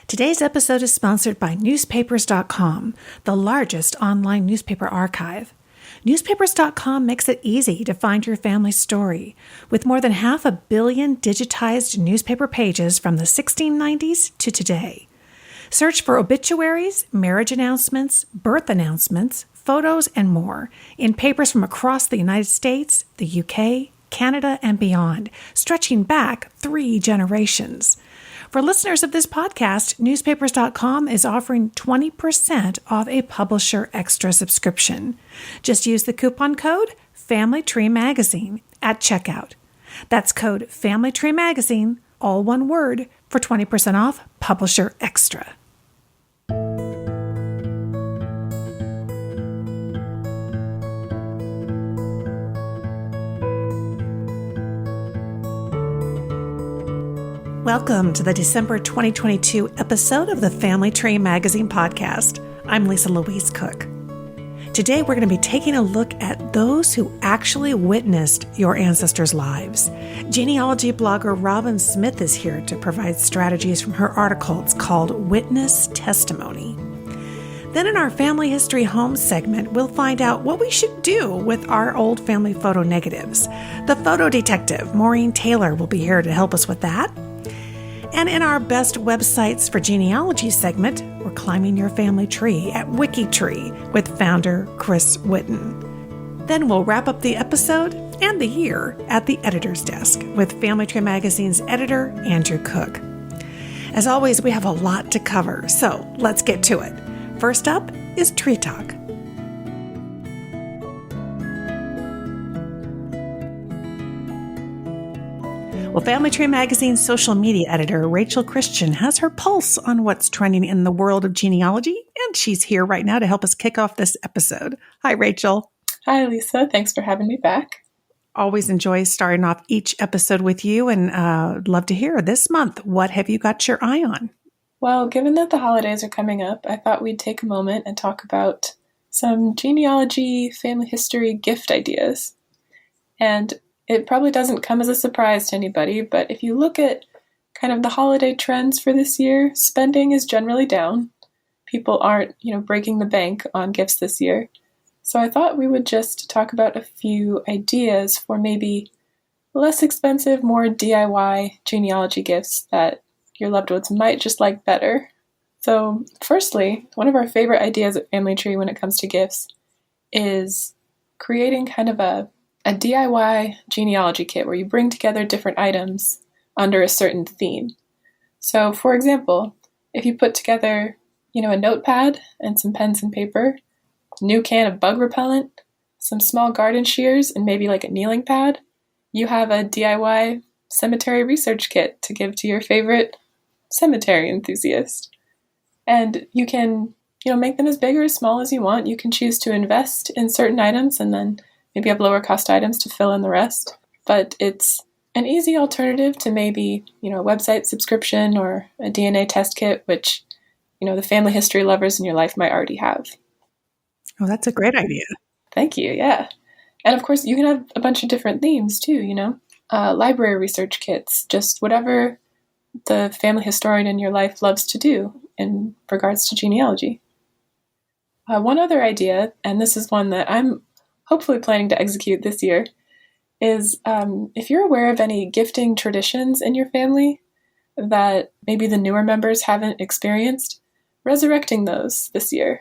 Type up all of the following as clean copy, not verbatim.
Today's episode is sponsored by Newspapers.com, the largest online newspaper archive. Newspapers.com makes it easy to find your family's story, with more than 500 million digitized newspaper pages from the 1690s to today. Search for obituaries, marriage announcements, birth announcements, photos, and more in papers from across the United States, the UK, Canada, and beyond, stretching back 3 generations. For listeners of this podcast, Newspapers.com is offering 20% off a Publisher Extra subscription. Just use the coupon code FamilyTreeMagazine at checkout. That's code FamilyTreeMagazine, all one word, for 20% off Publisher Extra. Welcome to the December 2022 episode of the Family Tree Magazine podcast. I'm Lisa Louise Cook. Today we're going to be taking a look at those who actually witnessed your ancestors' lives. Genealogy blogger Robyn Smith is here to provide strategies from her article. It's called Witness Testimony. Then in our Family History Home segment, we'll find out what we should do with our old family photo negatives. The photo detective, Maureen Taylor, will be here to help us with that. And in our Best Websites for Genealogy segment, we're climbing your family tree at WikiTree with founder Chris Whitten. Then we'll wrap up the episode and the year at the editor's desk with Family Tree Magazine's editor, Andrew Cook. As always, we have a lot to cover, so let's get to it. First up is Tree Talk. Well, Family Tree Magazine's social media editor, Rachel Christian, has her pulse on what's trending in the world of genealogy, and she's here right now to help us kick off this episode. Hi, Rachel. Hi, Lisa. Thanks for having me back. Always enjoy starting off each episode with you, and love to hear this month. What have you got your eye on? Well, given that the holidays are coming up, I thought we'd take a moment and talk about some genealogy, family history gift ideas. And it probably doesn't come as a surprise to anybody, but if you look at kind of the holiday trends for this year, spending is generally down. People aren't, breaking the bank on gifts this year. So I thought we would just talk about a few ideas for maybe less expensive, more DIY genealogy gifts that your loved ones might just like better. So firstly, one of our favorite ideas at Family Tree when it comes to gifts is creating kind of a DIY genealogy kit where you bring together different items under a certain theme. So, for example, if you put together, a notepad and some pens and paper, a new can of bug repellent, some small garden shears, and maybe like a kneeling pad, you have a DIY cemetery research kit to give to your favorite cemetery enthusiast. And you can, make them as big or as small as you want. You can choose to invest in certain items and then maybe have lower cost items to fill in the rest. But it's an easy alternative to maybe, a website subscription or a DNA test kit, which, the family history lovers in your life might already have. Oh, that's a great idea. Thank you, yeah. And of course, you can have a bunch of different themes too, library research kits, just whatever the family historian in your life loves to do in regards to genealogy. One other idea, and this is one that I'm hopefully planning to execute this year, is if you're aware of any gifting traditions in your family that maybe the newer members haven't experienced, resurrecting those this year.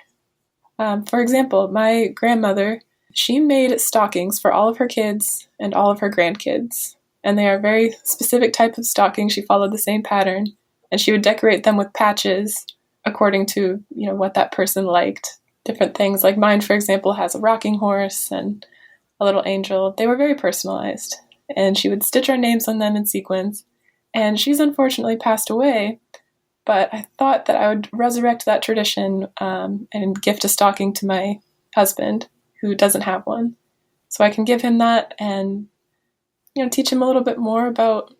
For example, my grandmother, she made stockings for all of her kids and all of her grandkids, and they are a very specific type of stocking. She followed the same pattern, and she would decorate them with patches according to, what that person liked. Different things, like mine, for example, has a rocking horse and a little angel. They were very personalized, and she would stitch our names on them in sequence. And she's unfortunately passed away, but I thought that I would resurrect that tradition and gift a stocking to my husband, who doesn't have one. So I can give him that and, teach him a little bit more about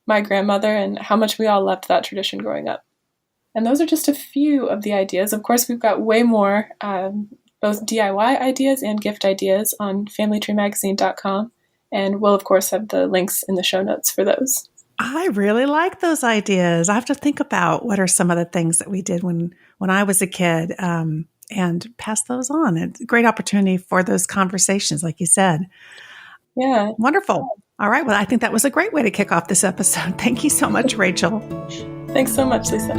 my grandmother and how much we all loved that tradition growing up. And those are just a few of the ideas. Of course, we've got way more, both DIY ideas and gift ideas on FamilyTreeMagazine.com. And we'll, of course, have the links in the show notes for those. I really like those ideas. I have to think about what are some of the things that we did when I was a kid, and pass those on. It's a great opportunity for those conversations, like you said. Yeah. Wonderful. All right. Well, I think that was a great way to kick off this episode. Thank you so much, Rachel. Thanks so much, Lisa.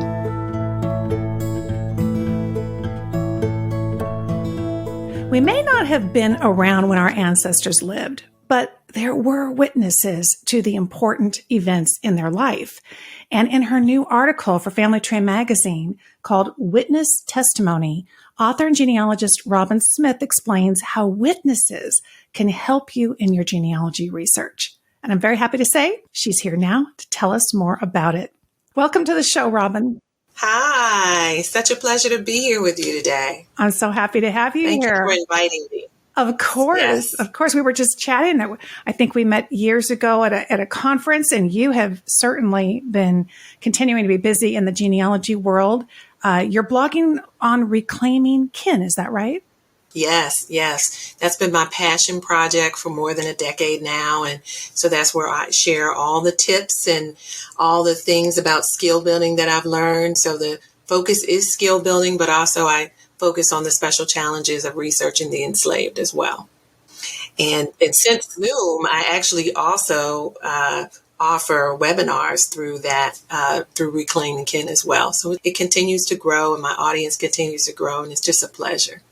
We may not have been around when our ancestors lived, but there were witnesses to the important events in their life. And in her new article for Family Tree magazine called Witness Testimony, author and genealogist Robyn Smith explains how witnesses can help you in your genealogy research. And I'm very happy to say she's here now to tell us more about it. Welcome to the show, Robyn. Hi, such a pleasure to be here with you today. I'm so happy to have you Thank here. you for inviting me. Of course. Yes. Of course. We were just chatting. I think we met years ago at a conference, and you have certainly been continuing to be busy in the genealogy world. You're blogging on reclaiming kin. Is that right? Yes. That's been my passion project for more than a decade now. And so that's where I share all the tips and all the things about skill building that I've learned. So the focus is skill building, but also I focus on the special challenges of researching the enslaved as well. And since Zoom, I actually also offer webinars through that, through Reclaiming Kin as well. So it continues to grow and my audience continues to grow, and it's just a pleasure.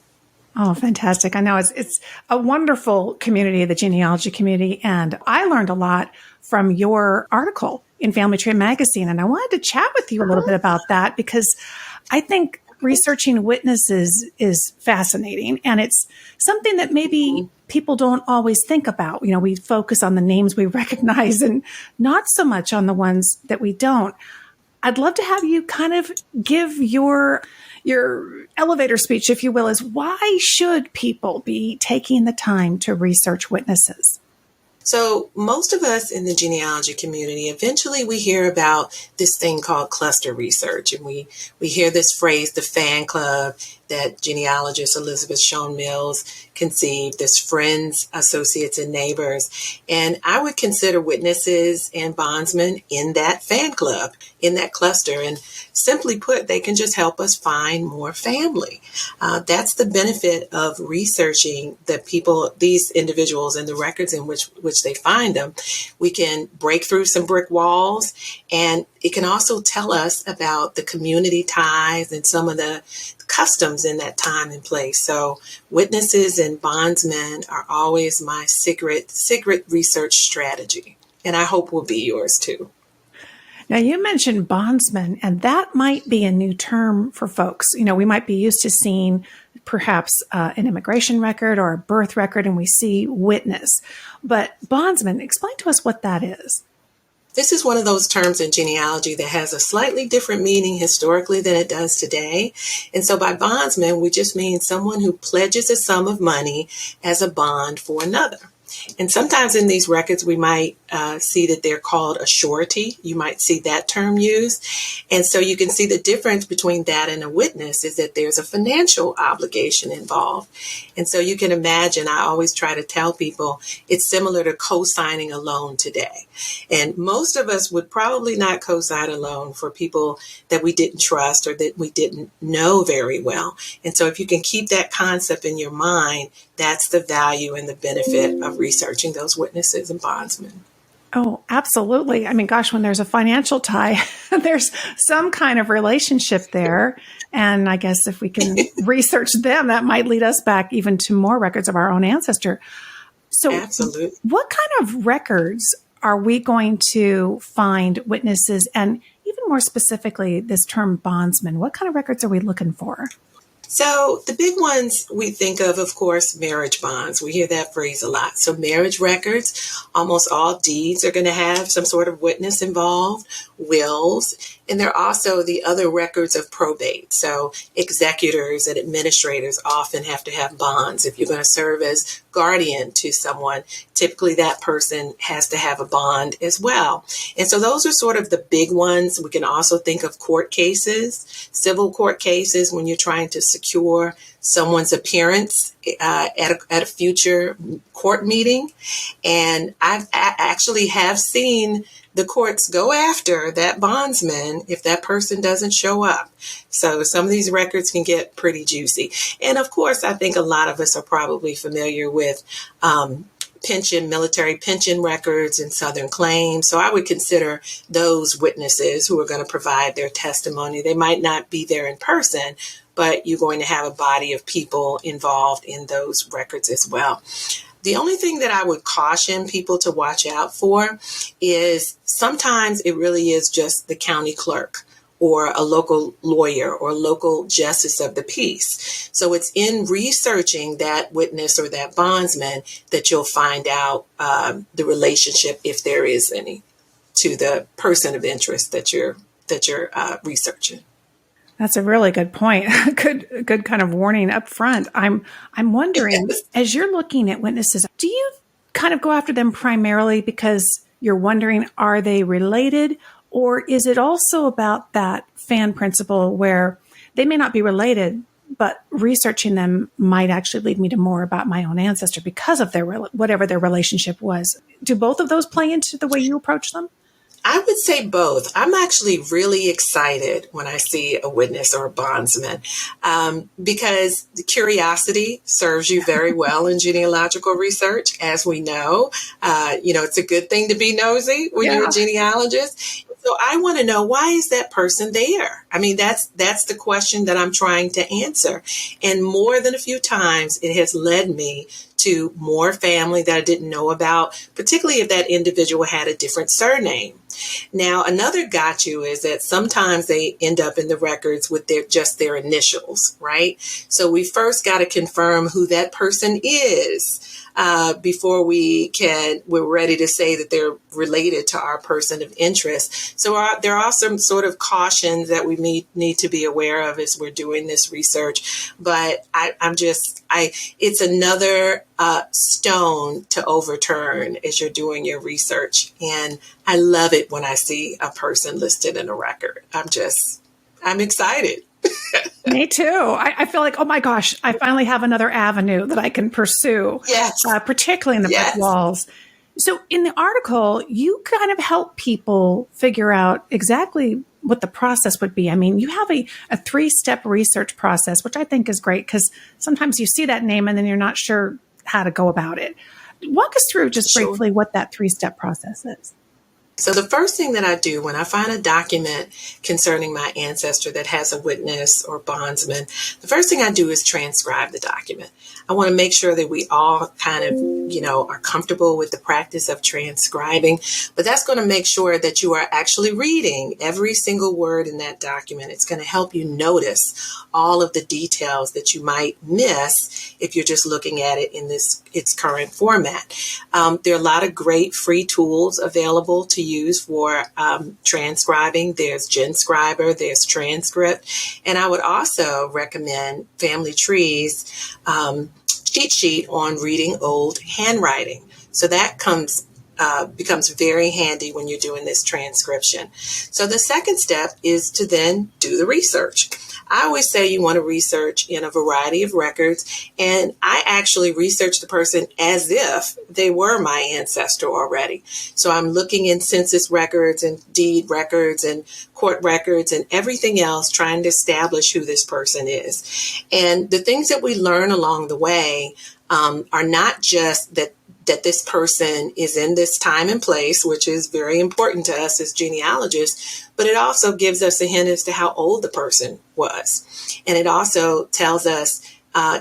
Oh, fantastic. I know it's a wonderful community, the genealogy community. And I learned a lot from your article in Family Tree magazine. And I wanted to chat with you a little bit about that because I think researching witnesses is fascinating. And it's something that maybe people don't always think about. You know, we focus on the names we recognize and not so much on the ones that we don't. I'd love to have you kind of give your elevator speech, if you will, is why should people be taking the time to research witnesses? So most of us in the genealogy community, eventually we hear about this thing called cluster research. And we hear this phrase, the fan club, that genealogist Elizabeth Shown Mills conceived, this friends, associates, and neighbors. And I would consider witnesses and bondsmen in that fan club, in that cluster. And simply put, they can just help us find more family. That's the benefit of researching the people, these individuals, and the records in which they find them. We can break through some brick walls, and it can also tell us about the community ties and some of the customs in that time and place. So witnesses and bondsmen are always my secret research strategy, and I hope will be yours too. Now, you mentioned bondsman, and that might be a new term for folks. You know, we might be used to seeing perhaps an immigration record or a birth record, and we see witness. But bondsman, explain to us what that is. This is one of those terms in genealogy that has a slightly different meaning historically than it does today. And so by bondsman, we just mean someone who pledges a sum of money as a bond for another. And sometimes in these records, we might see that they're called a surety. You might see that term used. And so you can see the difference between that and a witness is that there's a financial obligation involved. And so you can imagine, I always try to tell people it's similar to co-signing a loan today. And most of us would probably not co-sign a loan for people that we didn't trust or that we didn't know very well. And so if you can keep that concept in your mind, that's the value and the benefit of researching those witnesses and bondsmen. Oh, absolutely. I mean, gosh, when there's a financial tie, there's some kind of relationship there. And I guess if we can research them, that might lead us back even to more records of our own ancestor. So absolutely. What kind of records are we going to find witnesses? And even more specifically, this term bondsman, what kind of records are we looking for? So the big ones we think of course, marriage bonds. We hear that phrase a lot. So marriage records, almost all deeds are going to have some sort of witness involved, wills, and there are also the other records of probate. So executors and administrators often have to have bonds. If you're going to serve as guardian to someone, typically that person has to have a bond as well. And so those are sort of the big ones. We can also think of court cases, civil court cases when you're trying to secure someone's appearance at a future court meeting. And actually have seen the courts go after that bondsman if that person doesn't show up. So some of these records can get pretty juicy. And of course, I think a lot of us are probably familiar with military pension records and Southern claims. So I would consider those witnesses who are going to provide their testimony. They might not be there in person, but you're going to have a body of people involved in those records as well. The only thing that I would caution people to watch out for is sometimes it really is just the county clerk or a local lawyer or local justice of the peace. So it's in researching that witness or that bondsman that you'll find out the relationship, if there is any, to the person of interest that you're researching. That's a really good point. Good kind of warning up front. I'm wondering, as you're looking at witnesses, do you kind of go after them primarily because you're wondering, are they related? Or is it also about that fan principle where they may not be related, but researching them might actually lead me to more about my own ancestor because of their whatever their relationship was? Do both of those play into the way you approach them? I would say both. I'm actually really excited when I see a witness or a bondsman because the curiosity serves you very well in genealogical research, as we know. It's a good thing to be nosy when you're a genealogist. So I want to know, why is that person there? I mean, that's the question that I'm trying to answer. And more than a few times, it has led me to more family that I didn't know about, particularly if that individual had a different surname. Now, another got you is that sometimes they end up in the records with just their initials, right? So we first got to confirm who that person is before we're ready to say that they're related to our person of interest. So there are some sort of cautions that we need to be aware of as we're doing this research. But it's another stone to overturn as you're doing your research. And I love it when I see a person listed in a record. I'm excited. Me too. I feel like, oh my gosh, I finally have another avenue that I can pursue, yes. Particularly in the brick walls. So in the article, you kind of help people figure out exactly what the process would be. I mean, you have a 3-step research process, which I think is great because sometimes you see that name and then you're not sure how to go about it. Walk us through just briefly what that 3-step process is. So the first thing that I do when I find a document concerning my ancestor that has a witness or bondsman, the first thing I do is transcribe the document. I want to make sure that we all kind of, are comfortable with the practice of transcribing, but that's going to make sure that you are actually reading every single word in that document. It's going to help you notice all of the details that you might miss if you're just looking at it in its current format. There are a lot of great free tools available to use for transcribing. There's GenScriber, there's Transcript, and I would also recommend Family Tree's cheat sheet on reading old handwriting. So that becomes very handy when you're doing this transcription. So the second step is to then do the research. I always say you want to research in a variety of records, and I actually research the person as if they were my ancestor already. So I'm looking in census records and deed records and court records and everything else, trying to establish who this person is. And the things that we learn along the way are not just that this person is in this time and place, which is very important to us as genealogists, but it also gives us a hint as to how old the person was. And it also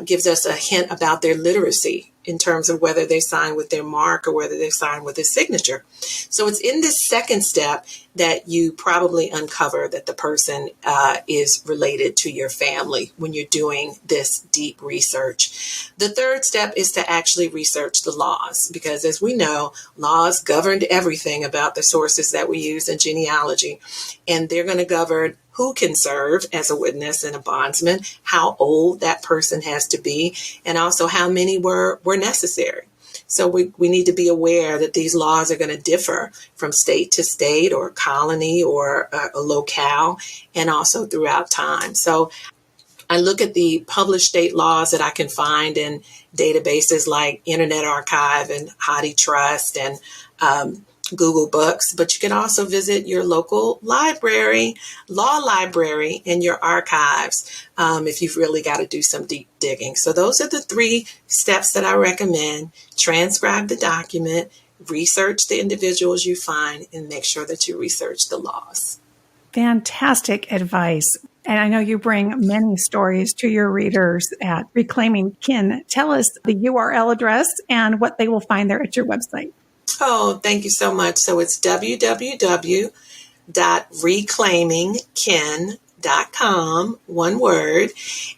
gives us a hint about their literacy in terms of whether they sign with their mark or whether they sign with a signature. So it's in this second step that you probably uncover that the person is related to your family when you're doing this deep research. The third step is to actually research the laws, because as we know, laws govern everything about the sources that we use in genealogy, and they're going to govern who can serve as a witness and a bondsman, how old that person has to be, and also how many were necessary. So we need to be aware that these laws are going to differ from state to state or colony or a locale, and also throughout time. So I look at the published state laws that I can find in databases like Internet Archive and HathiTrust and Google Books, but you can also visit your local library, law library, and your archives if you've really got to do some deep digging. So those are the 3 steps that I recommend. Transcribe the document, research the individuals you find, and make sure that you research the laws. Fantastic advice. And I know you bring many stories to your readers at Reclaiming Kin. Tell us the URL address and what they will find there at your website. Oh, thank you so much. So it's www.reclaimingkin.com, one word.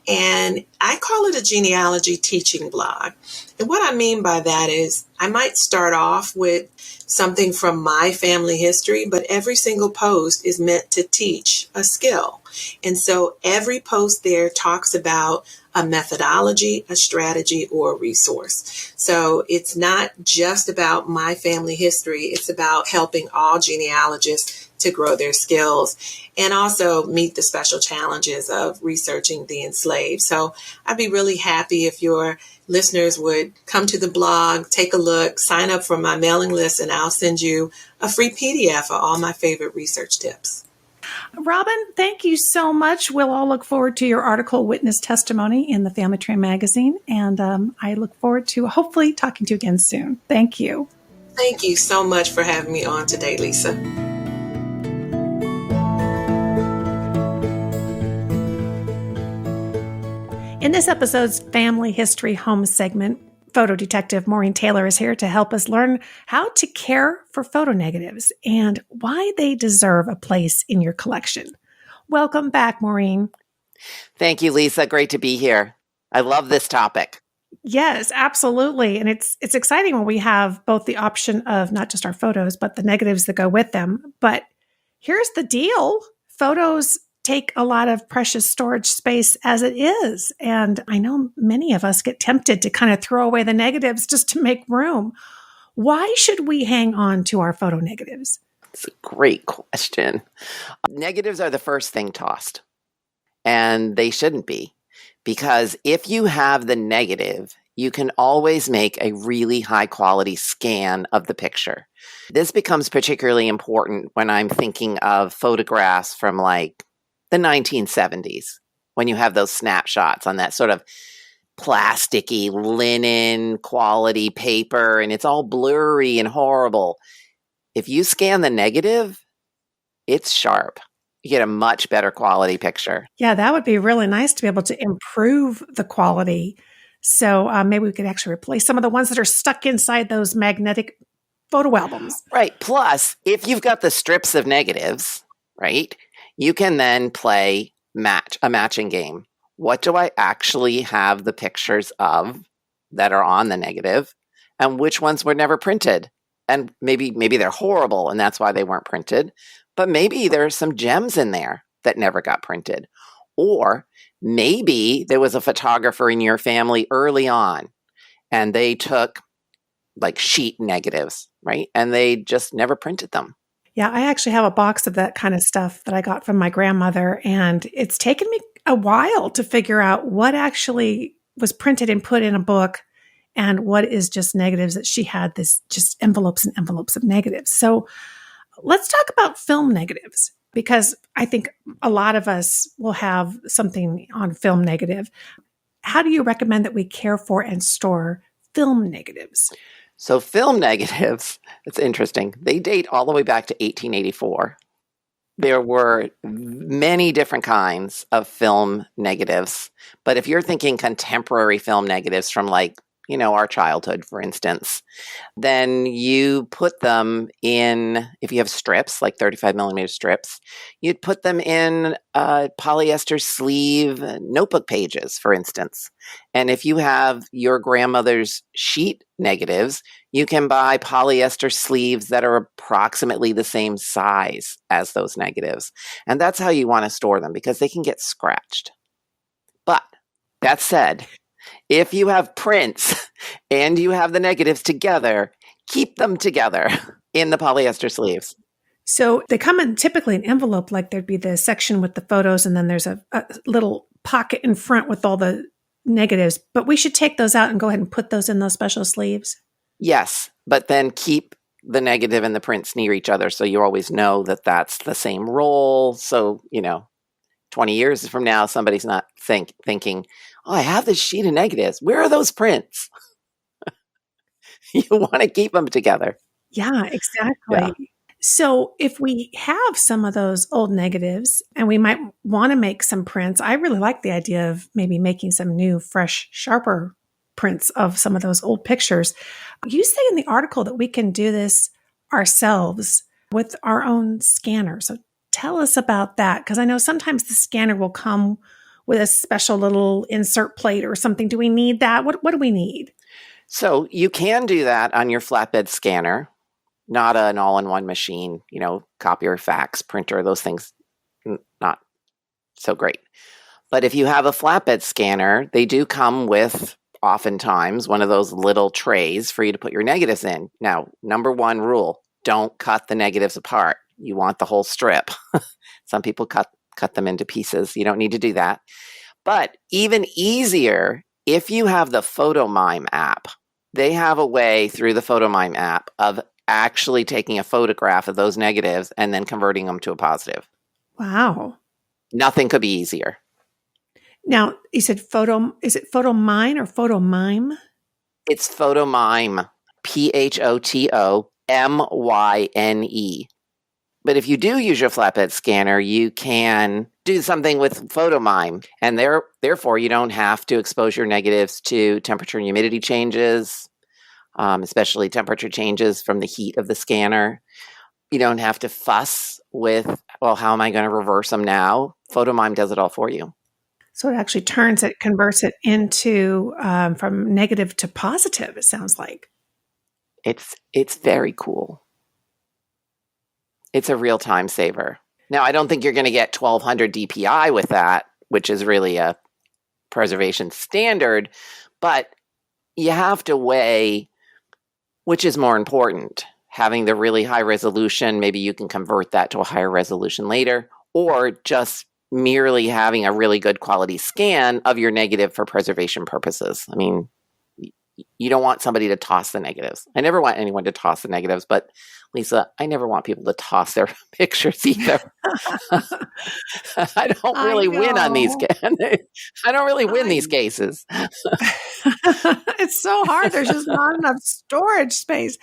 And I call it a genealogy teaching blog. And what I mean by that is I might start off with something from my family history, but every single post is meant to teach a skill. And so every post there talks about a methodology, a strategy, or a resource. So it's not just about my family history. It's about helping all genealogists to grow their skills and also meet the special challenges of researching the enslaved. So I'd be really happy if your listeners would come to the blog, take a look, sign up for my mailing list, and I'll send you a free PDF of all my favorite research tips. Robyn, thank you so much. We'll all look forward to your article, Witness Testimony, in the Family Tree magazine. And I look forward to hopefully talking to you again soon. Thank you. Thank you so much for having me on today, Lisa. In this episode's Family History Home segment, photo detective Maureen Taylor is here to help us learn how to care for photo negatives and why they deserve a place in your collection. Welcome back, Maureen. Thank you, Lisa. Great to be here. I love this topic. Yes, absolutely. And it's exciting when we have both the option of not just our photos, but the negatives that go with them. But here's the deal. Photos take a lot of precious storage space as it is. And I know many of us get tempted to kind of throw away the negatives just to make room. Why should we hang on to our photo negatives? It's a great question. Negatives are the first thing tossed, and they shouldn't be, because if you have the negative, you can always make a really high quality scan of the picture. This becomes particularly important when I'm thinking of photographs from like the 1970s, when you have those snapshots on that sort of plasticky linen quality paper and it's all blurry and horrible. If you scan the negative, it's sharp. You get a much better quality picture. Yeah, that would be really nice to be able to improve the quality. So maybe we could actually replace some of the ones that are stuck inside those magnetic photo albums. Right. Plus, if you've got the strips of negatives, right, you can then play a matching game. What do I actually have the pictures of that are on the negative, and which ones were never printed? And maybe they're horrible and that's why they weren't printed, but maybe there's some gems in there that never got printed. Or maybe there was a photographer in your family early on and they took like sheet negatives, right? And they just never printed them. Yeah, I actually have a box of that kind of stuff that I got from my grandmother, and it's taken me a while to figure out what actually was printed and put in a book and what is just negatives that she had, this just envelopes and envelopes of negatives. So let's talk about film negatives, because I think a lot of us will have something on film negative. How do you recommend that we care for and store film negatives? So film negatives, it's interesting. They date all the way back to 1884. There were many different kinds of film negatives. But if you're thinking contemporary film negatives from like, our childhood, for instance, then you put them in, if you have strips, like 35 millimeter strips, you'd put them in polyester sleeve notebook pages, for instance. And if you have your grandmother's sheet negatives, you can buy polyester sleeves that are approximately the same size as those negatives. And that's how you want to store them, because they can get scratched. But that said, if you have prints and you have the negatives together, keep them together in the polyester sleeves. So they come in typically an envelope, like there'd be the section with the photos, and then there's a little pocket in front with all the negatives, but we should take those out and go ahead and put those in those special sleeves. Yes, but then keep the negative and the prints near each other so you always know that that's the same roll. So, 20 years from now, somebody's not thinking, oh, I have this sheet of negatives. Where are those prints? You want to keep them together. Yeah, exactly. Yeah. So if we have some of those old negatives and we might want to make some prints, I really like the idea of maybe making some new, fresh, sharper prints of some of those old pictures. You say in the article that we can do this ourselves with our own scanner. So tell us about that, because I know sometimes the scanner will come with a special little insert plate or something. Do we need that? What do we need? So you can do that on your flatbed scanner, not an all-in-one machine, copier, fax, printer, those things, not so great. But if you have a flatbed scanner, they do come with oftentimes one of those little trays for you to put your negatives in. Now, number one rule, don't cut the negatives apart. You want the whole strip. Some people cut them into pieces. You don't need to do that. But even easier, if you have the PhotoMime app, they have a way through the PhotoMime app of actually taking a photograph of those negatives and then converting them to a positive. Wow. Nothing could be easier. Now, you said is it PhotoMine or PhotoMime? It's PhotoMime, PhotoMyne. But if you do use your flatbed scanner, you can do something with PhotoMime, and therefore you don't have to expose your negatives to temperature and humidity changes, especially temperature changes from the heat of the scanner. You don't have to fuss with, well, how am I going to reverse them now? PhotoMime does it all for you. So it actually converts it into from negative to positive, it sounds like. It's very cool. It's a real time saver. Now, I don't think you're going to get 1200 DPI with that, which is really a preservation standard, but you have to weigh which is more important. Having the really high resolution, maybe you can convert that to a higher resolution later, or just merely having a really good quality scan of your negative for preservation purposes. I mean, you don't want somebody to toss the negatives. I never want anyone to toss the negatives, but Lisa, I never want people to toss their pictures either. I don't really win on these. I don't really win these cases. It's so hard. There's just not enough storage space.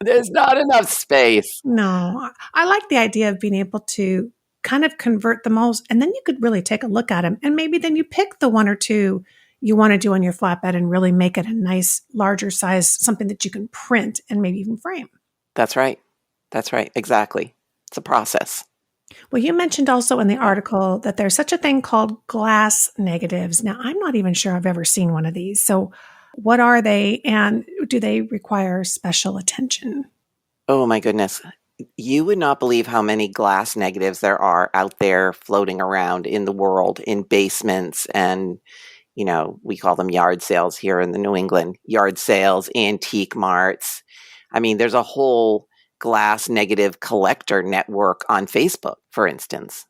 There's not enough space. No, I like the idea of being able to kind of convert them all, and then you could really take a look at them, and maybe then you pick the one or two you want to do on your flatbed and really make it a nice, larger size, something that you can print and maybe even frame. That's right. That's right. Exactly. It's a process. Well, you mentioned also in the article that there's such a thing called glass negatives. Now, I'm not even sure I've ever seen one of these. So what are they, and do they require special attention? Oh, my goodness. You would not believe how many glass negatives there are out there floating around in the world, in basements, and we call them yard sales here in the New England, yard sales, antique marts. I mean, there's a whole glass negative collector network on Facebook, for instance.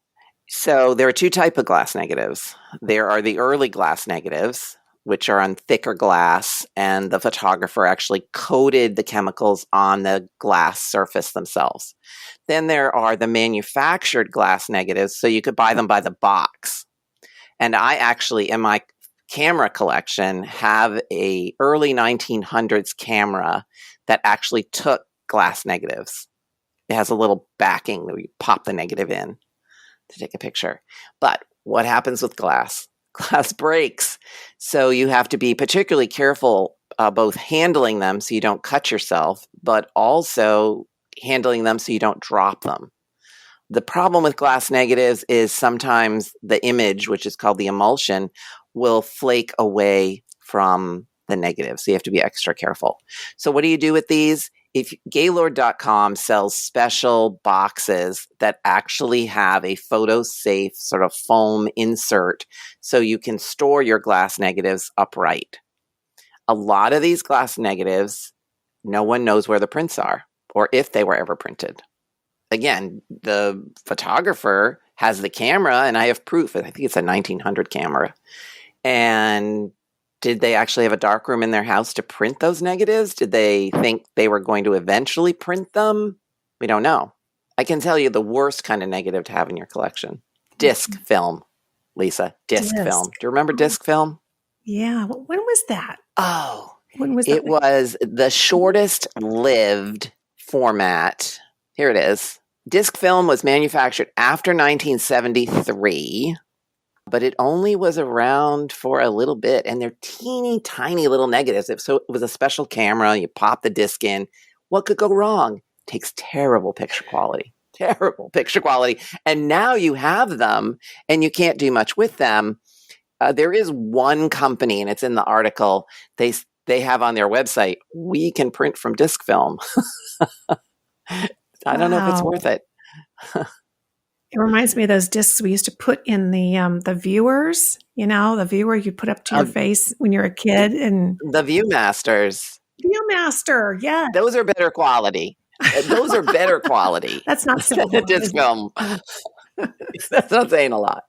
So there are two types of glass negatives. There are the early glass negatives, which are on thicker glass, and the photographer actually coated the chemicals on the glass surface themselves. Then there are the manufactured glass negatives, so you could buy them by the box. And I actually, in my camera collection, have a early 1900s camera that actually took glass negatives. It has a little backing that you pop the negative in to take a picture. But what happens with glass? Glass breaks. So you have to be particularly careful both handling them so you don't cut yourself, but also handling them so you don't drop them. The problem with glass negatives is sometimes the image, which is called the emulsion, will flake away from the negative. So you have to be extra careful. So what do you do with these? If Gaylord.com sells special boxes that actually have a photo-safe sort of foam insert so you can store your glass negatives upright. A lot of these glass negatives, no one knows where the prints are or if they were ever printed. Again, the photographer has the camera, and I have proof. I think it's a 1900 camera. And did they actually have a darkroom in their house to print those negatives? Did they think they were going to eventually print them? We don't know. I can tell you the worst kind of negative to have in your collection. Disc film, Lisa. Disc film. Do you remember disc film? Yeah. When was that? Oh, when was that? It was the shortest lived format. Here it is. Disc film was manufactured after 1973, but it only was around for a little bit, and they're teeny tiny little negatives. So it was a special camera. You pop the disc in. What could go wrong? Takes terrible picture quality. Terrible picture quality. And now you have them, and you can't do much with them. There is one company, and it's in the article. They have on their website, we can print from disc film. I don't know if it's worth it. It reminds me of those discs we used to put in the viewers. The viewer you put up to your face when you're a kid, and the Viewmasters. Viewmaster, yeah. Those are better quality. Those are better quality. That's not simple. Disc film. That's not saying a lot.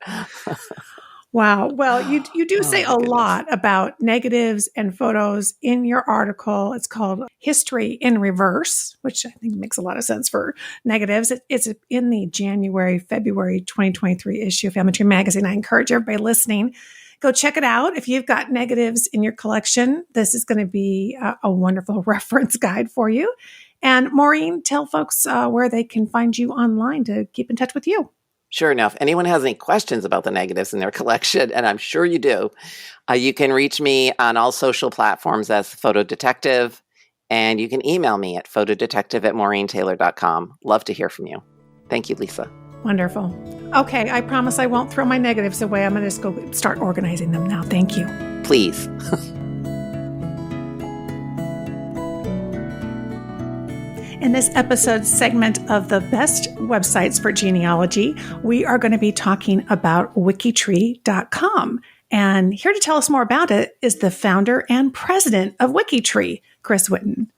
Wow. Well, you do say a lot about negatives and photos in your article. It's called History in Reverse, which I think makes a lot of sense for negatives. It's in the February 2023 issue of Family Tree Magazine. I encourage everybody listening, go check it out. If you've got negatives in your collection, this is going to be a wonderful reference guide for you. And Maureen, tell folks where they can find you online to keep in touch with you. Sure enough, anyone has any questions about the negatives in their collection, and I'm sure you do, you can reach me on all social platforms as Photo Detective, and you can email me at photodetective@maureentaylor.com. Love to hear from you. Thank you, Lisa. Wonderful. Okay, I promise I won't throw my negatives away. I'm going to just go start organizing them now. Thank you. Please. In this episode segment of the best websites for genealogy, we are going to be talking about WikiTree.com. And here to tell us more about it is the founder and president of WikiTree, Chris Whitten.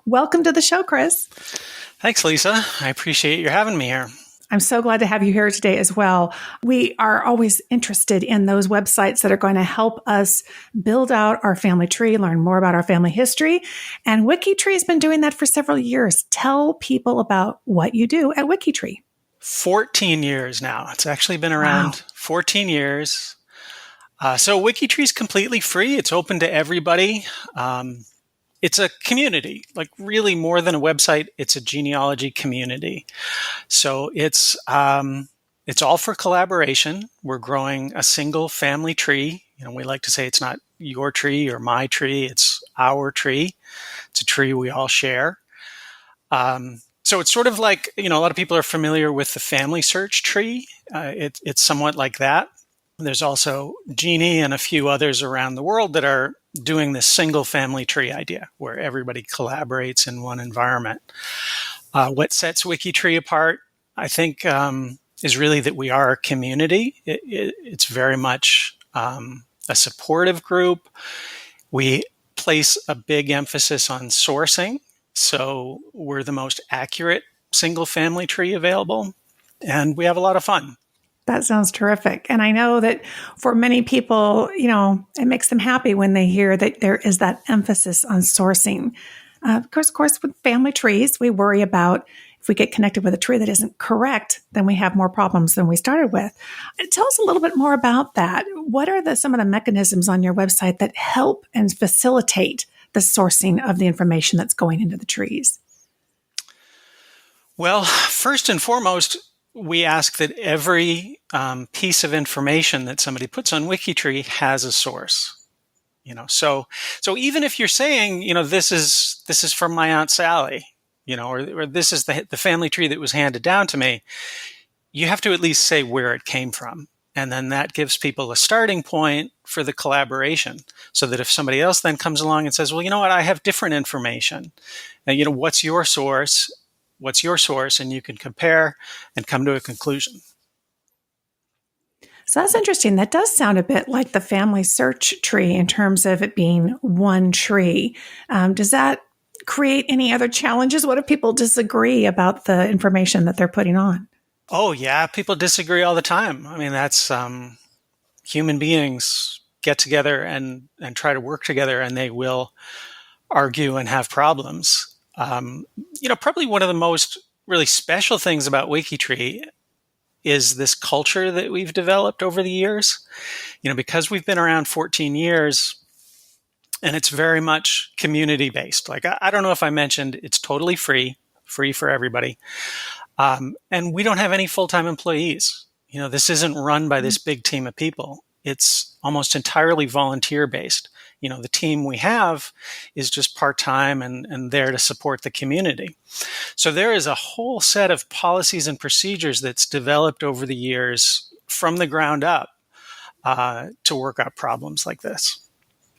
Welcome to the show, Chris. Thanks, Lisa. I appreciate you having me here. I'm so glad to have you here today as well. We are always interested in those websites that are going to help us build out our family tree, learn more about our family history. And WikiTree has been doing that for several years. Tell people about what you do at WikiTree. 14 years now. It's actually been around 14 years. So WikiTree is completely free. It's open to everybody. It's a community, like really more than a website. It's a genealogy community. So it's all for collaboration. We're growing a single family tree. We like to say it's not your tree or my tree. It's our tree. It's a tree we all share. So it's sort of like, a lot of people are familiar with the family search tree. It's somewhat like that. There's also Genie and a few others around the world that are doing this single family tree idea where everybody collaborates in one environment. What sets WikiTree apart, I think, is really that we are a community. It's very much a supportive group. We place a big emphasis on sourcing. So we're the most accurate single family tree available, and we have a lot of fun. That sounds terrific. And I know that for many people, it makes them happy when they hear that there is that emphasis on sourcing. Of course, with family trees, we worry about if we get connected with a tree that isn't correct, then we have more problems than we started with. Tell us a little bit more about that. What are some of the mechanisms on your website that help and facilitate the sourcing of the information that's going into the trees? Well, first and foremost, we ask that every piece of information that somebody puts on WikiTree has a source. So even if you're saying, this is from my Aunt Sally, or this is the family tree that was handed down to me, you have to at least say where it came from. And then that gives people a starting point for the collaboration, so that if somebody else then comes along and says, well, you know what, I have different information. And, what's your source? And you can compare and come to a conclusion. So that's interesting. That does sound a bit like the family search tree in terms of it being one tree. Does that create any other challenges? What if people disagree about the information that they're putting on? Oh, yeah. People disagree all the time. I mean, that's human beings get together and try to work together, and they will argue and have problems. Probably one of the most really special things about WikiTree is this culture that we've developed over the years. Because we've been around 14 years, and it's very much community based. Like, I don't know if I mentioned, it's totally free for everybody. And we don't have any full-time employees. This isn't run by this big team of people. It's almost entirely volunteer based. The team we have is just part-time and there to support the community. So there is a whole set of policies and procedures that's developed over the years from the ground up to work out problems like this.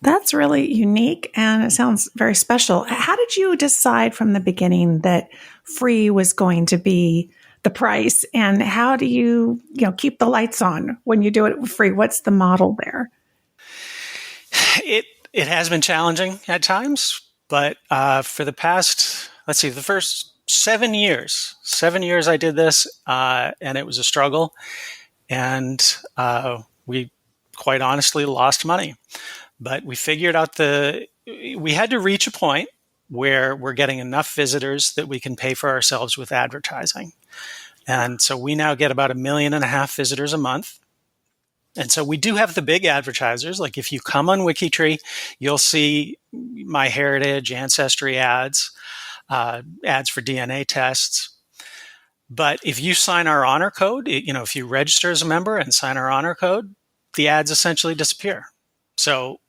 That's really unique, and it sounds very special. How did you decide from the beginning that free was going to be the price, and how do you keep the lights on when you do it free? What's the model there? It has been challenging at times, but for the past, the first 7 years I did this, and it was a struggle, and we quite honestly lost money. But we figured out we had to reach a point where we're getting enough visitors that we can pay for ourselves with advertising. And so we now get about 1.5 million visitors a month. And so we do have the big advertisers. Like if you come on WikiTree, you'll see MyHeritage, Ancestry ads, ads for DNA tests. But if you sign our honor code, if you register as a member and sign our honor code, the ads essentially disappear. So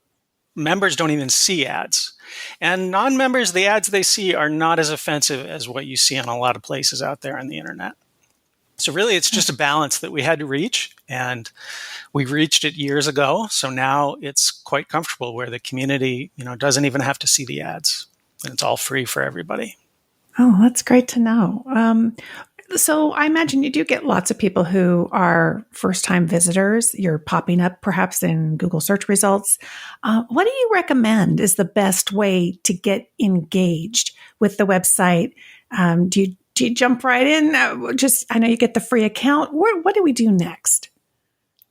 members don't even see ads. And non-members, the ads they see are not as offensive as what you see on a lot of places out there on the internet. So really, it's just a balance that we had to reach, and we reached it years ago. So now it's quite comfortable where the community, doesn't even have to see the ads, and it's all free for everybody. Oh, that's great to know. So I imagine you do get lots of people who are first-time visitors. You're popping up perhaps in Google search results. What do you recommend is the best way to get engaged with the website? Do you jump right in? I know you get the free account. What do we do next?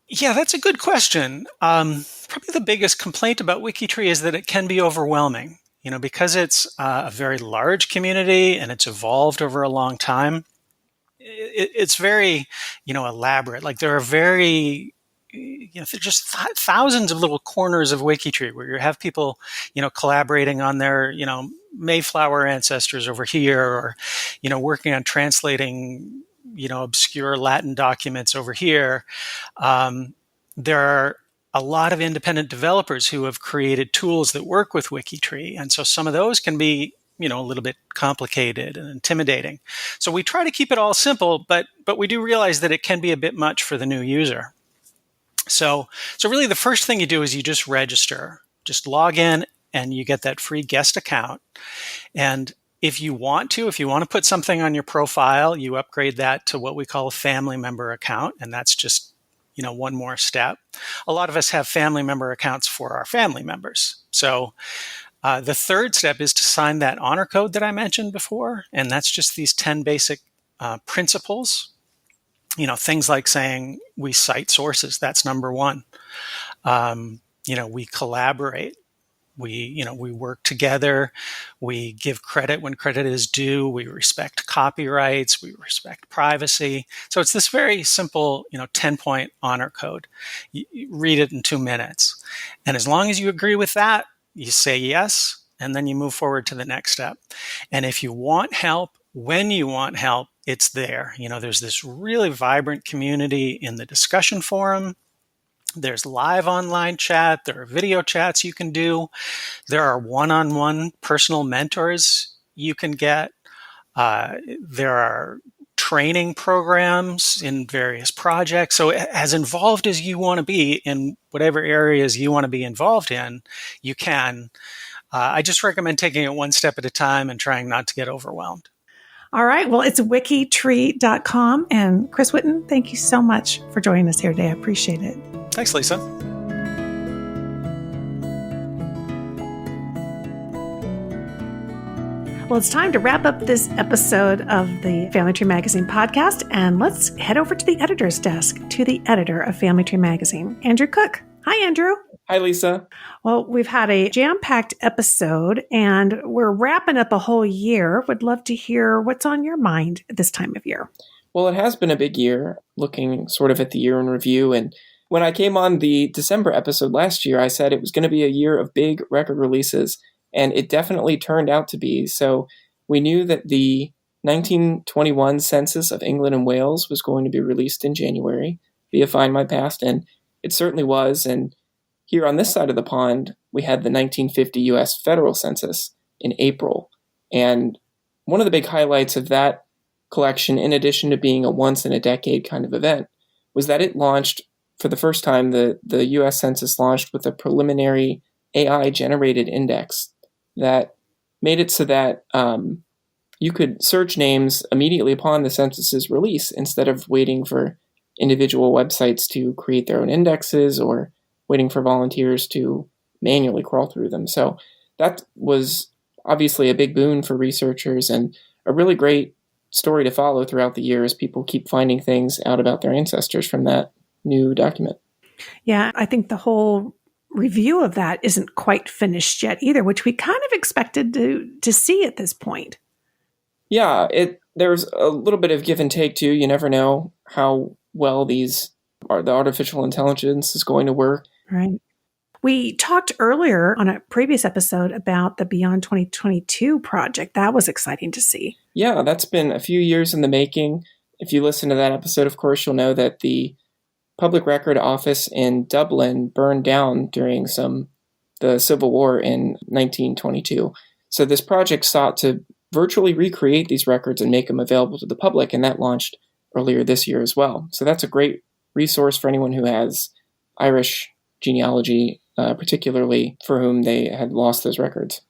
Yeah, that's a good question. Probably the biggest complaint about WikiTree is that it can be overwhelming. Because it's a very large community and it's evolved over a long time. It's very, elaborate. Like there are there's just thousands of little corners of WikiTree where you have people, collaborating on their, Mayflower ancestors over here, or, working on translating, obscure Latin documents over here. There are a lot of independent developers who have created tools that work with WikiTree. And so some of those can be, a little bit complicated and intimidating. So we try to keep it all simple, but we do realize that it can be a bit much for the new user. So really the first thing you do is you just register. Just log in and you get that free guest account. And if you want to put something on your profile, you upgrade that to what we call a family member account. And that's just, one more step. A lot of us have family member accounts for our family members. So the third step is to sign that honor code that I mentioned before. And that's just these 10 basic principles. Things like saying we cite sources. That's number one. We collaborate. We work together. We give credit when credit is due. We respect copyrights. We respect privacy. So it's this very simple, 10-point honor code. You read it in 2 minutes. And as long as you agree with that, you say yes, and then you move forward to the next step. And if you want help, when you want help, it's there. There's this really vibrant community in the discussion forum. There's live online chat. There are video chats you can do. There are one-on-one personal mentors you can get. There are training programs in various projects. So as involved as you want to be in whatever areas you want to be involved in, you can. I just recommend taking it one step at a time and trying not to get overwhelmed. All right. Well, it's wikitree.com. And Chris Whitten, thank you so much for joining us here today. I appreciate it. Thanks, Lisa. Well, it's time to wrap up this episode of the Family Tree Magazine podcast, and let's head over to the editor's desk, to the editor of Family Tree Magazine, Andrew Cook. Hi, Andrew. Hi, Lisa. Well, we've had a jam-packed episode, and we're wrapping up a whole year. Would love to hear what's on your mind at this time of year. Well, it has been a big year, looking sort of at the year in review. And when I came on the December episode last year, I said it was going to be a year of big record releases, and it definitely turned out to be. So we knew that the 1921 census of England and Wales was going to be released in January via Find My Past, and it certainly was. And here on this side of the pond, we had the 1950 U.S. federal census in April. And one of the big highlights of that collection, in addition to being a once-in-a-decade kind of event, was that it launched, for the first time, the U.S. Census launched with a preliminary AI-generated index that made it so that you could search names immediately upon the census's release instead of waiting for individual websites to create their own indexes or waiting for volunteers to manually crawl through them. So that was obviously a big boon for researchers and a really great story to follow throughout the year as people keep finding things out about their ancestors from that new document. Yeah, I think the whole review of that isn't quite finished yet either, which we kind of expected to see at this point. Yeah, there's a little bit of give and take too. You never know how well the artificial intelligence is going to work. Right. We talked earlier on a previous episode about the Beyond 2022 project. That was exciting to see. Yeah, that's been a few years in the making. If you listen to that episode, of course, you'll know that the Public Record Office in Dublin burned down during the Civil War in 1922. So this project sought to virtually recreate these records and make them available to the public, and that launched earlier this year as well. So that's a great resource for anyone who has Irish genealogy, particularly for whom they had lost those records.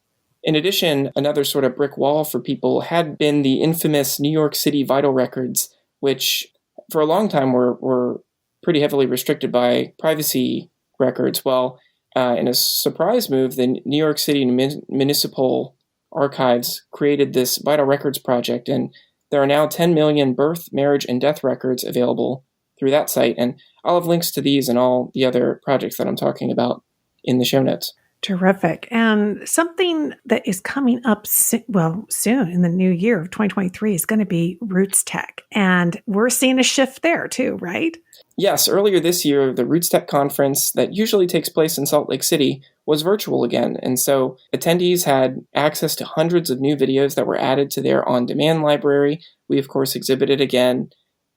In addition, another sort of brick wall for people had been the infamous New York City vital records, which for a long time were pretty heavily restricted by privacy records. Well, in a surprise move, the New York City Municipal Archives created this Vital Records project, and there are now 10 million birth, marriage, and death records available through that site. And I'll have links to these and all the other projects that I'm talking about in the show notes. Terrific. And something that is coming up soon in the new year of 2023 is going to be Roots Tech. And we're seeing a shift there too, right? Yes, earlier this year, the Roots Tech conference that usually takes place in Salt Lake City was virtual again. And so attendees had access to hundreds of new videos that were added to their on-demand library. We, of course, exhibited again.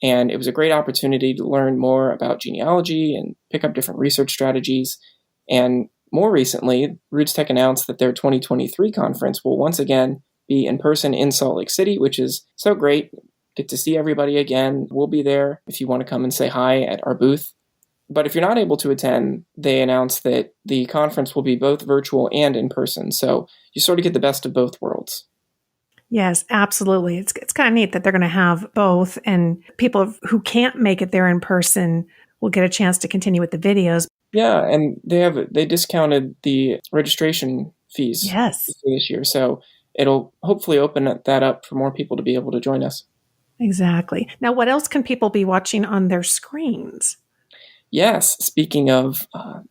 And it was a great opportunity to learn more about genealogy and pick up different research strategies. And more recently, Roots Tech announced that their 2023 conference will once again be in person in Salt Lake City, which is so great. Get to see everybody again. We'll be there if you want to come and say hi at our booth. But if you're not able to attend, they announced that the conference will be both virtual and in person. So you sort of get the best of both worlds. Yes, absolutely. It's kind of neat that they're going to have both, and people who can't make it there in person will get a chance to continue with the videos. Yeah, and they discounted the registration fees this year. So it'll hopefully open that up for more people to be able to join us. Exactly. Now, what else can people be watching on their screens? Yes, speaking of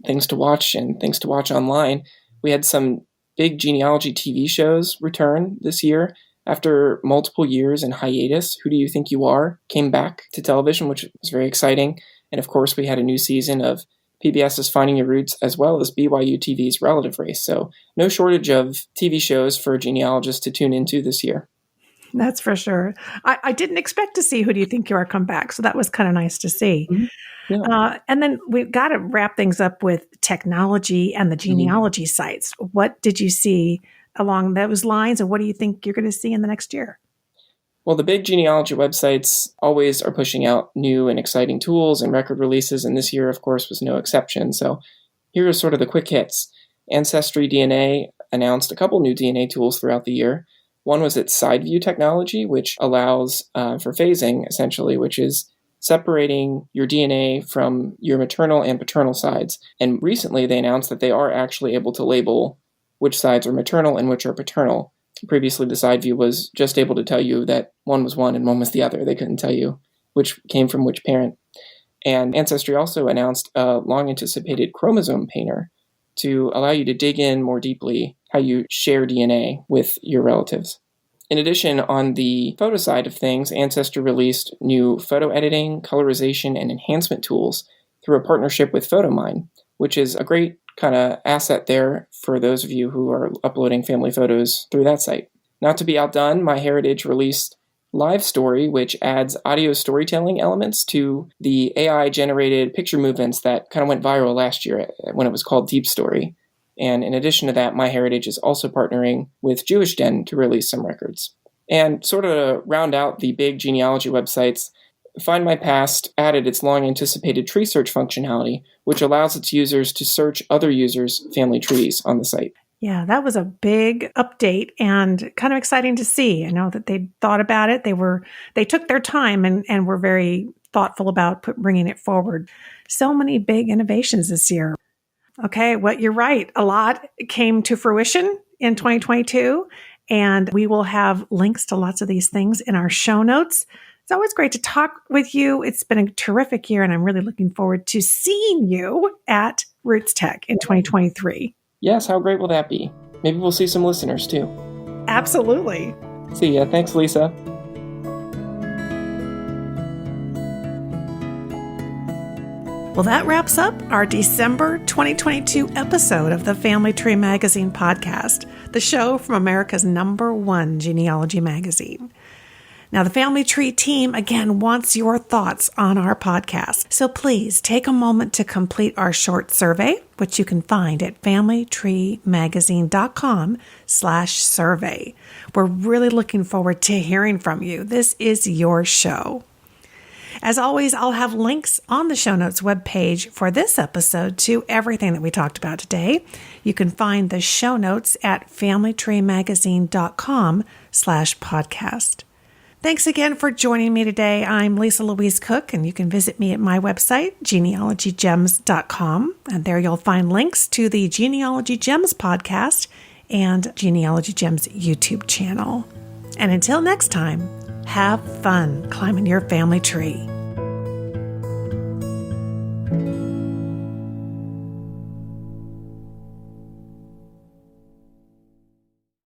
things to watch and things to watch online, we had some big genealogy TV shows return this year. After multiple years in hiatus, Who Do You Think You Are came back to television, which was very exciting. And of course, we had a new season of PBS's Finding Your Roots, as well as BYU TV's Relative Race. So no shortage of TV shows for genealogists to tune into this year. That's for sure. I didn't expect to see Who Do You Think You Are come back, so that was kind of nice to see. Mm-hmm. Yeah. And then we've got to wrap things up with technology and the genealogy sites. What did you see along those lines, and what do you think you're going to see in the next year? Well, the big genealogy websites always are pushing out new and exciting tools and record releases, and this year, of course, was no exception. So here are sort of the quick hits. Ancestry DNA announced a couple new DNA tools throughout the year. One was its side view technology, which allows for phasing, essentially, which is separating your DNA from your maternal and paternal sides. And recently, they announced that they are actually able to label which sides are maternal and which are paternal Previously, the side view was just able to tell you that one was one and one was the other. They couldn't tell you which came from which parent. And Ancestry also announced a long-anticipated chromosome painter to allow you to dig in more deeply how you share DNA with your relatives. In addition, on the photo side of things, Ancestry released new photo editing, colorization, and enhancement tools through a partnership with PhotoMine, which is a great kind of asset there for those of you who are uploading family photos through that site. Not to be outdone, MyHeritage released Live Story, which adds audio storytelling elements to the AI-generated picture movements that kind of went viral last year when it was called Deep Story. And in addition to that, MyHeritage is also partnering with Jewish Den to release some records. And sort of to round out the big genealogy websites, Find My Past added its long-anticipated tree search functionality, which allows its users to search other users' family trees on the site. Yeah, that was a big update and kind of exciting to see. I know that they thought about it. They took their time and were very thoughtful about bringing it forward. So many big innovations this year. Okay, well, you're right. A lot came to fruition in 2022, and we will have links to lots of these things in our show notes. It's always great to talk with you. It's been a terrific year, and I'm really looking forward to seeing you at Roots Tech in 2023. Yes, how great will that be? Maybe we'll see some listeners too. Absolutely. See ya. Thanks, Lisa. Well, that wraps up our December 2022 episode of the Family Tree Magazine podcast, the show from America's #1 genealogy magazine. Now, the Family Tree team, again, wants your thoughts on our podcast. So please take a moment to complete our short survey, which you can find at familytreemagazine.com/survey. We're really looking forward to hearing from you. This is your show. As always, I'll have links on the show notes webpage for this episode to everything that we talked about today. You can find the show notes at familytreemagazine.com/podcast. Thanks again for joining me today. I'm Lisa Louise Cook, and you can visit me at my website, genealogygems.com. And there you'll find links to the Genealogy Gems podcast and Genealogy Gems YouTube channel. And until next time, have fun climbing your family tree.